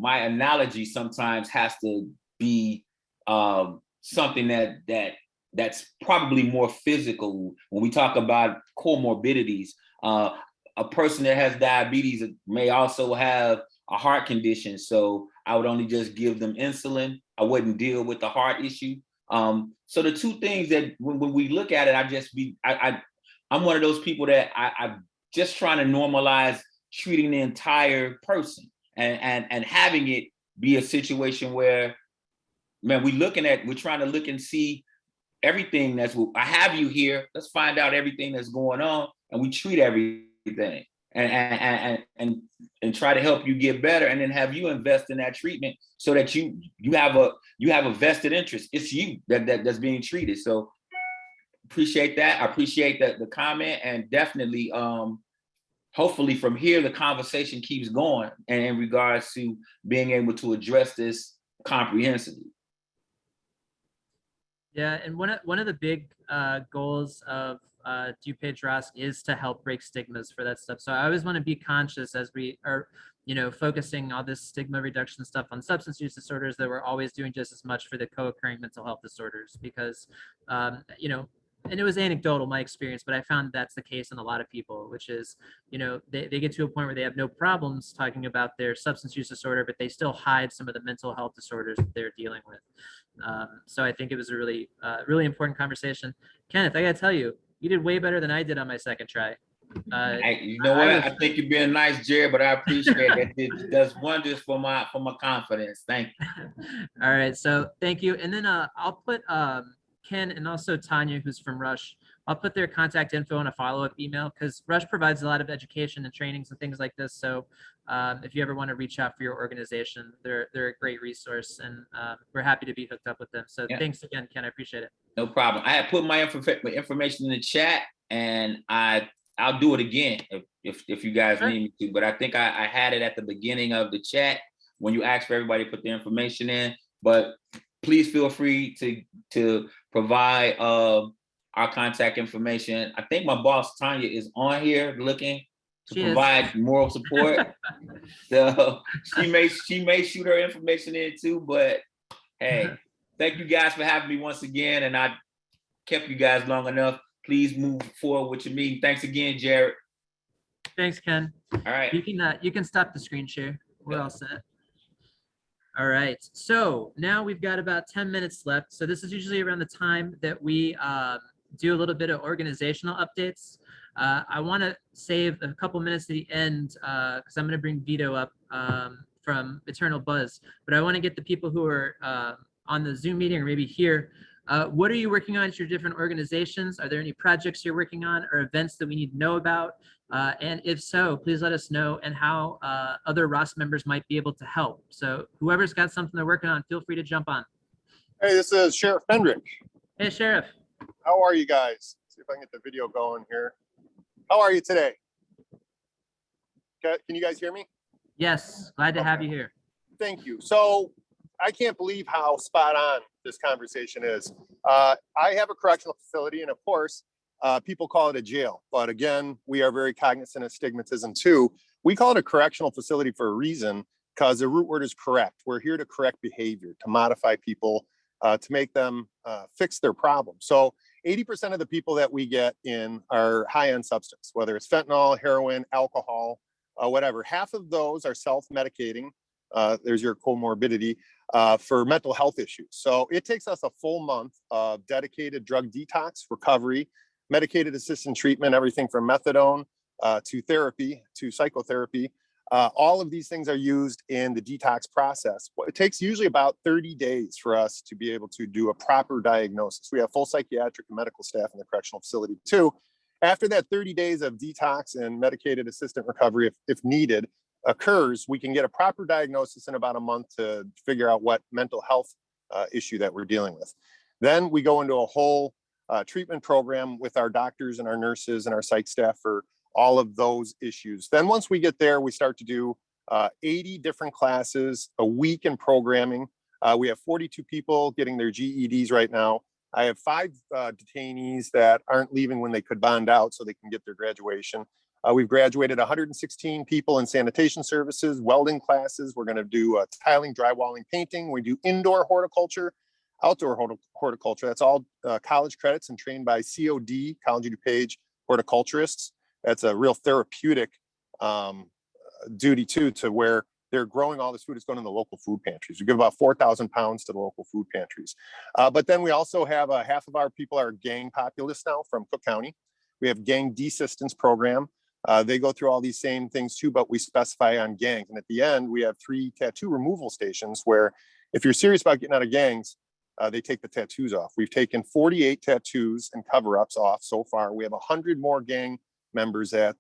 analogy sometimes has to be something that's probably more physical. When we talk about comorbidities, a person that has diabetes may also have a heart condition. So I would only just give them insulin. I wouldn't deal with the heart issue. So the two things that when we look at it, I'm one of those people that I'm just trying to normalize treating the entire person, and having it be a situation where, man, we're trying to look and see everything I have you here. Let's find out everything that's going on, and we treat everything and try to help you get better, and then have you invest in that treatment so that you have a vested interest. It's you that's being treated. So appreciate that. I appreciate the comment, and definitely hopefully from here the conversation keeps going, and in regards to being able to address this comprehensively. Yeah, and one of the big goals of DuPage ROSC is to help break stigmas for that stuff. So I always want to be conscious as we are, focusing all this stigma reduction stuff on substance use disorders, that we're always doing just as much for the co-occurring mental health disorders, because, and it was anecdotal, my experience, but I found that's the case in a lot of people, which is, they get to a point where they have no problems talking about their substance use disorder, but they still hide some of the mental health disorders that they're dealing with. So I think it was a really, really important conversation. Kenneth, I gotta tell you, you did way better than I did on my second try. You know what? I think you're being nice, Jared, but I appreciate that. It does wonders for my confidence. Thank you. All right, so thank you. And then I'll put Ken and also Tanya, who's from Rush, I'll put their contact info in a follow-up email, because Rush provides a lot of education and trainings and things like this. So if you ever want to reach out for your organization, they're a great resource, and we're happy to be hooked up with them. So Thanks again, Ken. I appreciate it. No problem. I had put my information in the chat, and I'll do it again if you guys need me to. But I think I had it at the beginning of the chat when you asked for everybody to put their information in. But please feel free to provide our contact information. I think my boss Tanya is on here looking to provide moral support. So she may shoot her information in too. But hey, thank you guys for having me once again, and I kept you guys long enough. Please move forward with your meeting. Thanks again, Jared. Thanks, Ken. All right. You can stop the screen share. We're all set. All right. So now we've got about 10 minutes left. So this is usually around the time that we do a little bit of organizational updates. I want to save a couple minutes to the end because I'm going to bring Vito up from Eternal Buzz. But I want to get the people who are on the Zoom meeting or maybe here. What are you working on at your different organizations? Are there any projects you're working on or events that we need to know about? And if so, please let us know, and how other ROSC members might be able to help. So whoever's got something they're working on, feel free to jump on. Hey, this is Sheriff Fendrick. Hey, Sheriff. How are you guys? See if I can get the video going here. How are you today? Okay, can you guys hear me? Yes, glad to have you here. Thank you. So I can't believe how spot on this conversation is. I have a correctional facility, and of course, people call it a jail. But again, we are very cognizant of stigmatism too. We call it a correctional facility for a reason, because the root word is correct. We're here to correct behavior, to modify people, to make them fix their problem. So 80% of the people that we get in are high on substance, whether it's fentanyl, heroin, alcohol, whatever. Half of those are self-medicating. There's your comorbidity for mental health issues. So it takes us a full month of dedicated drug detox, recovery, medicated assisted treatment, everything from methadone to therapy, to psychotherapy. All of these things are used in the detox process. It takes usually about 30 days for us to be able to do a proper diagnosis. We have full psychiatric and medical staff in the correctional facility too. After that 30 days of detox and medicated assistant recovery, if needed, occurs, we can get a proper diagnosis in about a month to figure out what mental health issue that we're dealing with. Then we go into a whole treatment program with our doctors and our nurses and our psych staff for all of those issues. Then once we get there, we start to do 80 different classes a week in programming. We have 42 people getting their GEDs right now. I have 5 detainees that aren't leaving when they could bond out so they can get their graduation. We've graduated 116 people in sanitation services, welding classes. We're going to do tiling, drywalling, painting. We do indoor horticulture, outdoor horticulture. That's all college credits and trained by COD, College of DuPage horticulturists. That's a real therapeutic duty too, to where they're growing all this food. It's going in the local food pantries. We give about 4,000 pounds to the local food pantries. But then we also have half of our people are gang populists now from Cook County. We have gang desistance program. They go through all these same things too, but we specify on gangs. And at the end, we have 3 tattoo removal stations where if you're serious about getting out of gangs, they take the tattoos off. We've taken 48 tattoos and cover-ups off so far. We have 100 more gang members that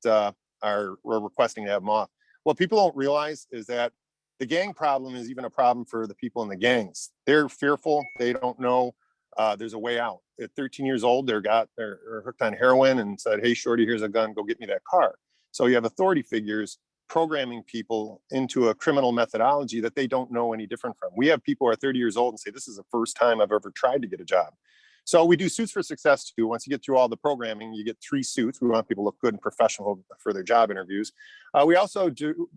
we're requesting to have them off. What people don't realize is that the gang problem is even a problem for the people in the gangs. They're fearful. They don't know there's a way out. At 13 years old, they're hooked on heroin and said, "Hey, shorty, here's a gun. Go get me that car." So you have authority figures programming people into a criminal methodology that they don't know any different from. We have people who are 30 years old and say, "This is the first time I've ever tried to get a job." So we do suits for success too. Once you get through all the programming, you get 3 suits. We want people to look good and professional for their job interviews. We also do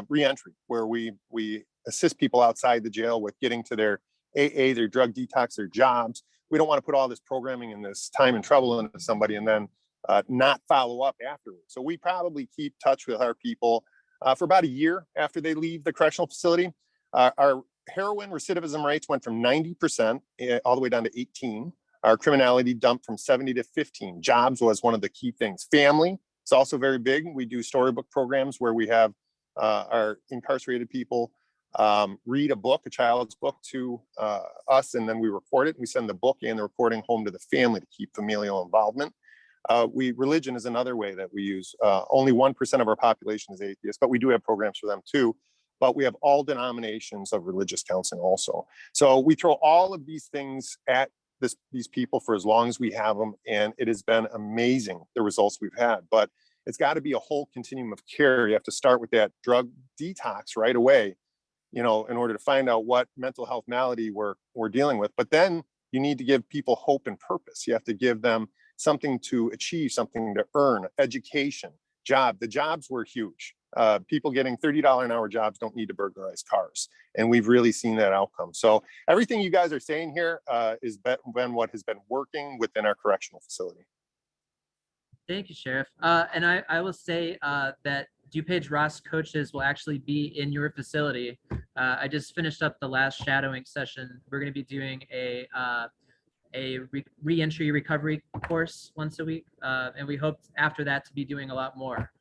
reentry, where we assist people outside the jail with getting to their AA, their drug detox, their jobs. We don't want to put all this programming and this time and trouble into somebody and then not follow up afterwards. So we probably keep touch with our people for about a year after they leave the correctional facility. Our heroin recidivism rates went from 90% all the way down to 18. Our criminality dumped from 70 to 15. Jobs was one of the key things. Family is also very big. We do storybook programs where we have our incarcerated people read a book, a child's book, to us, and then we record it. We send the book and the recording home to the family to keep familial involvement. Religion is another way that we use. Only 1% of our population is atheist, but we do have programs for them too. But we have all denominations of religious counseling also. So we throw all of these things at these people for as long as we have them, and it has been amazing, the results we've had. But it's got to be a whole continuum of care. You have to start with that drug detox right away, in order to find out what mental health malady we're dealing with. But then you need to give people hope and purpose. You have to give them something to achieve, something to earn, education, job. The jobs were huge. People getting $30 an hour jobs don't need to burglarize cars. And we've really seen that outcome. So everything you guys are saying here is been what has been working within our correctional facility. Thank you, Sheriff. And I will say that DuPage ROSC coaches will actually be in your facility. I just finished up the last shadowing session. We're going to be doing a re-entry recovery course once a week. And we hope after that to be doing a lot more.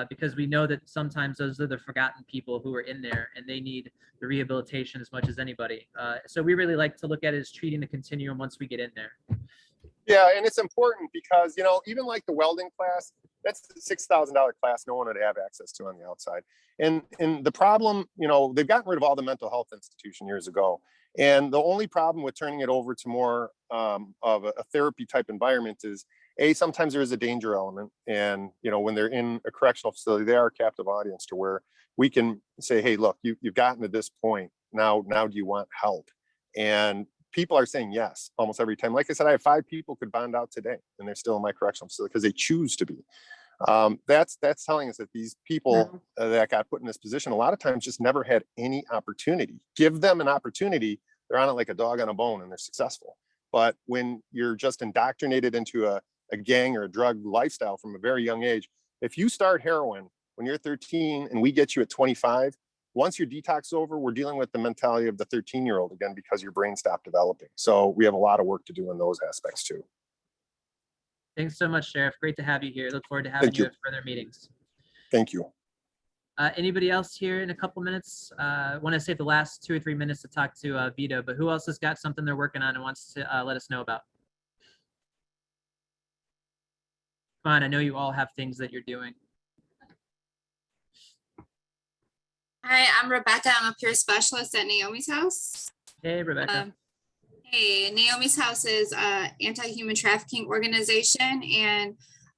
Because we know that sometimes those are the forgotten people who are in there and they need the rehabilitation as much as anybody. So we really like to look at it as treating the continuum once we get in there. Yeah, and it's important because, even like the welding class, that's a $6,000 class no one would have access to on the outside. And the problem, they've gotten rid of all the mental health institution years ago. And the only problem with turning it over to more of a therapy type environment is, sometimes there is a danger element. And, when they're in a correctional facility, they are a captive audience to where we can say, hey, look, you've gotten to this point. Now do you want help? And people are saying yes almost every time. Like I said, I have 5 people could bond out today and they're still in my correctional facility because they choose to be. That's telling us that these people that got put in this position a lot of times just never had any opportunity. Give them an opportunity, they're on it like a dog on a bone and they're successful. But when you're just indoctrinated into a gang or a drug lifestyle from a very young age, if you start heroin when you're 13 and we get you at 25, once your detox is over, we're dealing with the mentality of the 13-year-old again because your brain stopped developing. So we have a lot of work to do in those aspects too. Thanks so much, Sheriff. Great to have you here. Look forward to having you at further meetings. Thank you. Anybody else here in a couple minutes? I want to save the last 2 or 3 minutes to talk to Vito, but who else has got something they're working on and wants to let us know about? Come on, I know you all have things that you're doing. Hi, I'm Rebecca. I'm a peer specialist at Naomi's house. Hey, Rebecca. Hey, Naomi's House is an anti-human trafficking organization, and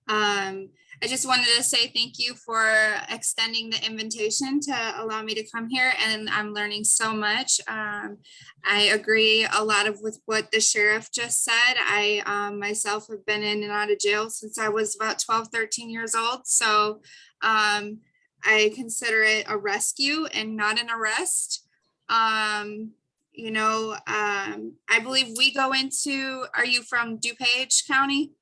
I just wanted to say thank you for extending the invitation to allow me to come here, and I'm learning so much. I agree a lot with what the sheriff just said. I myself have been in and out of jail since I was about 12, 13 years old, so I consider it a rescue and not an arrest. I believe we go into, are you from DuPage County?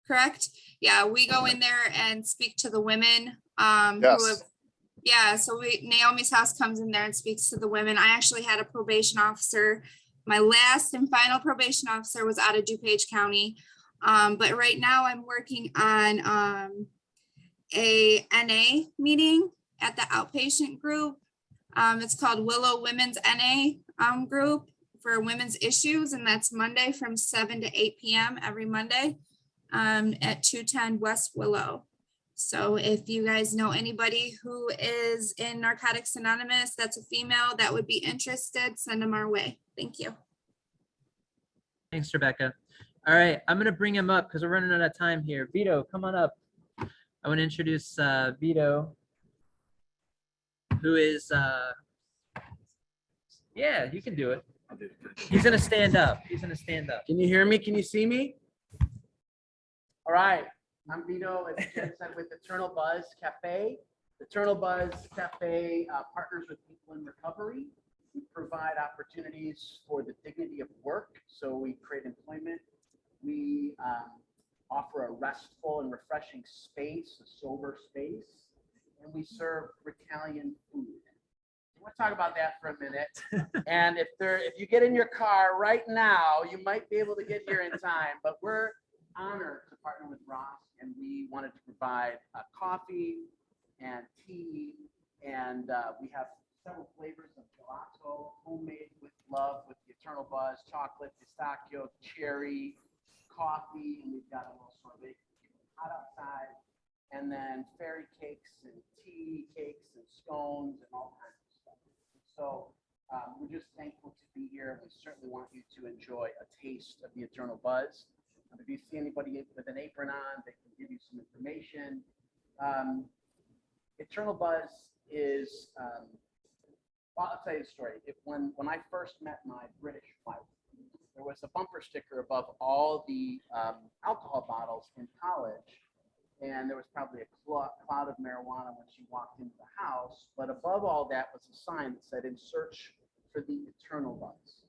Correct? Yeah, we go in there and speak to the women Yes. so Naomi's House comes in there and speaks to the women. I actually had a probation officer. My last and final probation officer was out of DuPage County. But right now I'm working on a NA meeting at the outpatient group. It's called Willow Women's NA group for women's issues, and that's Monday from 7 to 8 p.m. every Monday at 210 West Willow. So if you guys know anybody who is in Narcotics Anonymous, that's a female that would be interested, send them our way. Thank you. Thanks, Rebecca. All right, I'm going to bring him up because we're running out of time here. Vito, come on up. I want to introduce Vito, who is, yeah, you can do it. He's going to stand up. He's going to stand up. Can you hear me? Can you see me? All right. I'm Vito, as Jen said, with Eternal Buzz Cafe. Eternal Buzz Cafe partners with people in recovery. We provide opportunities for the dignity of work. So we create employment. We offer a restful and refreshing space, a sober space, and we serve Italian food. We'll talk about that for a minute. And if you get in your car right now, you might be able to get here in time, but we're honored to partner with ROSC, and we wanted to provide coffee and tea, and we have several flavors of gelato, homemade with love, with the Eternal Buzz, chocolate, pistachio, cherry, coffee, and we've got a little sorbet hot outside, and then fairy cakes and tea cakes and scones and all kinds of stuff. So we're just thankful to be here. We certainly want you to enjoy a taste of the Eternal Buzz. If you see anybody with an apron on, they can give you some information. Eternal Buzz is, well, I'll tell you a story. When I first met my British wife, there was a bumper sticker above all the alcohol bottles in college, and there was probably a cloud of marijuana when she walked into the house, but above all that was a sign that said, "In search for the Eternal Buzz."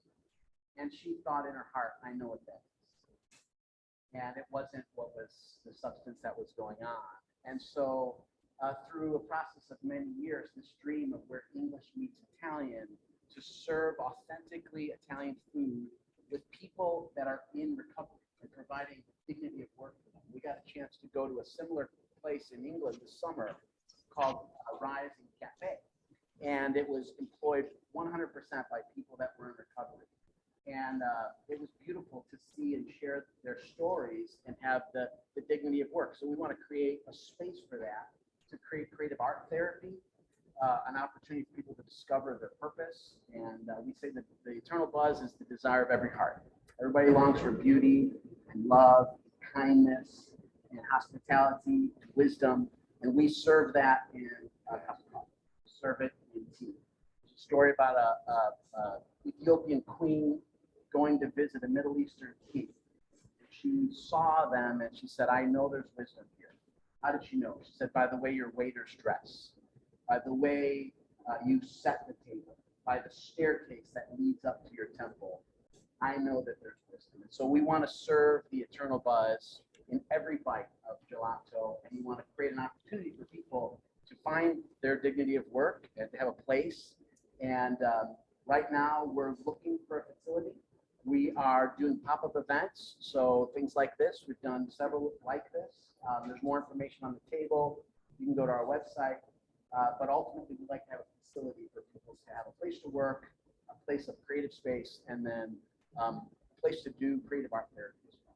And she thought in her heart, I know what that is. And it wasn't what was the substance that was going on. And so through a process of many years, this dream of where English meets Italian, to serve authentically Italian food with people that are in recovery and providing dignity of work for them. We got a chance to go to a similar place in England this summer called Rising Cafe. And it was employed 100% by people that were in recovery. And it was beautiful to see and share their stories and have the dignity of work. So we want to create a space for that, to create creative art therapy, an opportunity for people to discover their purpose. And we say that the Eternal Buzz is the desire of every heart. Everybody longs for beauty and love, kindness, and hospitality, wisdom. And we serve that in a cup of coffee. Serve it in tea. It's a story about a Ethiopian queen going to visit a Middle Eastern king. She saw them and she said, "I know there's wisdom here." How did she know? She said, "By the way your waiters dress, by the way you set the table, by the staircase that leads up to your temple. I know that there's wisdom." And so we want to serve the Eternal Buzz in every bite of gelato, and we want to create an opportunity for people to find their dignity of work and to have a place. And right now we're looking for a facility. We are doing pop-up events, so things like this. We've done several like this. There's more information on the table. You can go to our website, but ultimately we'd like to have a facility for people to have a place to work, a place of creative space, and then a place to do creative art therapy as well.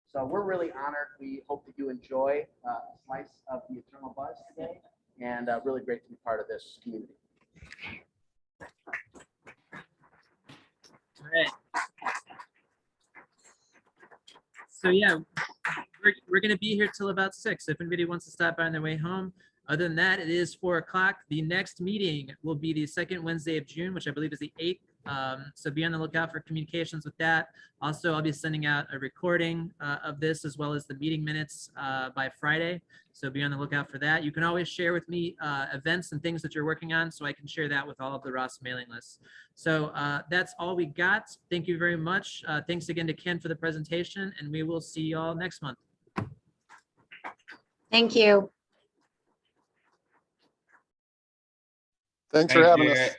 So we're really honored. We hope that you enjoy a slice of the Eternal Buzz today, and really great to be part of this community. All right. So yeah, we're gonna be here till about 6. If anybody wants to stop by on their way home. Other than that, it is 4 o'clock. The next meeting will be the second Wednesday of June, which I believe is the 8th. So be on the lookout for communications with that. Also, I'll be sending out a recording of this as well as the meeting minutes by Friday. So be on the lookout for that. You can always share with me events and things that you're working on so I can share that with all of the ROSC mailing lists. So that's all we got. Thank you very much. Thanks again to Ken for the presentation, and we will see you all next month. Thank you. Thanks for having us. Jared.